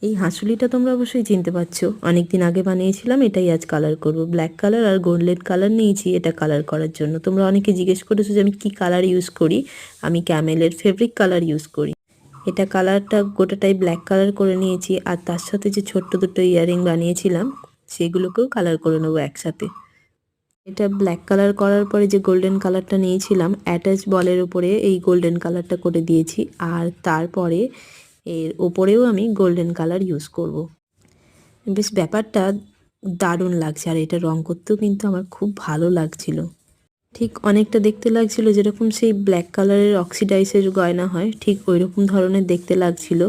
এই হাঁসুলিটা তোমরা অবশ্যই চিনতে পারছো, অনেক দিন আগে বানিয়েছিলাম, এটাই আজ কালার করব। ব্ল্যাক কালার আর গোল্ডেন কালার নিয়েছি এটা কালার করার জন্য। তোমরা অনেকে জিজ্ঞেস করেছো যে আমি কি কালার ইউজ করি। আমি ক্যামেলের ফেব্রিক কালার ইউজ করি। এটা কালারটা গোটাটাই ব্ল্যাক কালার করে নিয়েছি, আর তার সাথে যে ছোট্ট দুটো ইয়াররিং বানিয়েছিলাম সেগুলোকেও কালার করে নেবো একসাথে। এটা ব্ল্যাক কালার করার পরে যে গোল্ডেন কালারটা নিয়েছিলাম অ্যাটাচ বলের উপরে এই গোল্ডেন কালারটা করে দিয়েছি, আর তারপরে এর ওপরেও আমি গোল্ডেন কালার ইউজ করব। বেশ ব্যাপারটা দারুণ লাগছে, আর এটা রং করতেও কিন্তু আমার খুব ভালো লাগছিল। ঠিক অনেকটা দেখতে লাগছিল যেরকম সেই ব্ল্যাক কালারের অক্সিডাইসের গয়না হয়, ঠিক ওই রকম ধরনের দেখতে লাগছিল।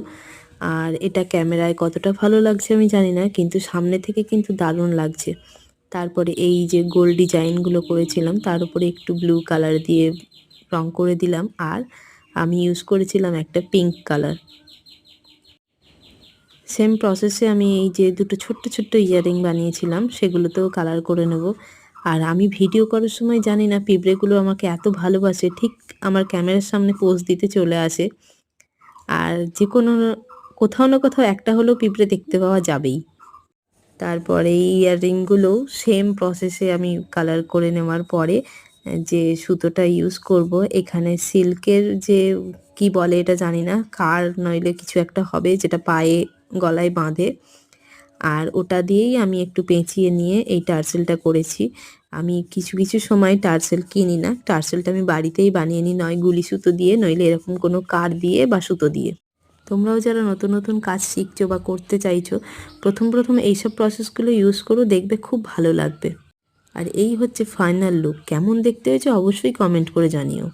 আর এটা ক্যামেরায় কতটা ভালো লাগছে আমি জানি না, কিন্তু সামনে থেকে কিন্তু দারুণ লাগছে। তারপরে এই যে গোল্ড ডিজাইনগুলো করেছিলাম তার উপরে একটু ব্লু কালার দিয়ে রং করে দিলাম, আর আমি ইউজ করেছিলাম একটা পিঙ্ক কালার। সেম প্রসেসে আমি এই যে দুটো ছোট্ট ছোট্ট ইয়াররিং বানিয়েছিলাম সেগুলোতেও কালার করে নেব। আর আমি ভিডিও করার সময় জানি না পিঁপড়েগুলো আমাকে এত ভালোবাসে, ঠিক আমার ক্যামেরার সামনে পোজ দিতে চলে আসে। আর যে কোনো কোথাও না কোথাও একটা হলেও পিঁপড়ে দেখতে পাওয়া যাবেই। তারপরে এই ইয়াররিংগুলোও সেম প্রসেসে আমি কালার করে নেওয়ার পরে যে সুতোটা ইউজ করব, এখানে সিল্কের যে কি বলে এটা জানি না, কার নইলে কিছু একটা হবে যেটা পায়ে গলায় বাঁধে, আর ওটা দিয়েই আমি একটু পেঁচিয়ে নিয়ে এই টার্সেলটা করেছি। আমি কিছু কিছু সময় টার্সেল কিনি না, টার্সেলটা আমি বাড়িতেই বানিয়ে নিই, নয় গুলি সুতো দিয়ে নইলে এরকম কোনো কার দিয়ে বা সুতো দিয়ে। তোমরাও যারা নতুন নতুন কাজ শিখছো বা করতে চাইছো, প্রথম প্রথম এইসব প্রসেসগুলো ইউজ করো, দেখবে খুব ভালো লাগবে। আর এই হচ্ছে ফাইনাল লুক। কেমন দেখতে হয়েছে অবশ্যই কমেন্ট করে জানিও।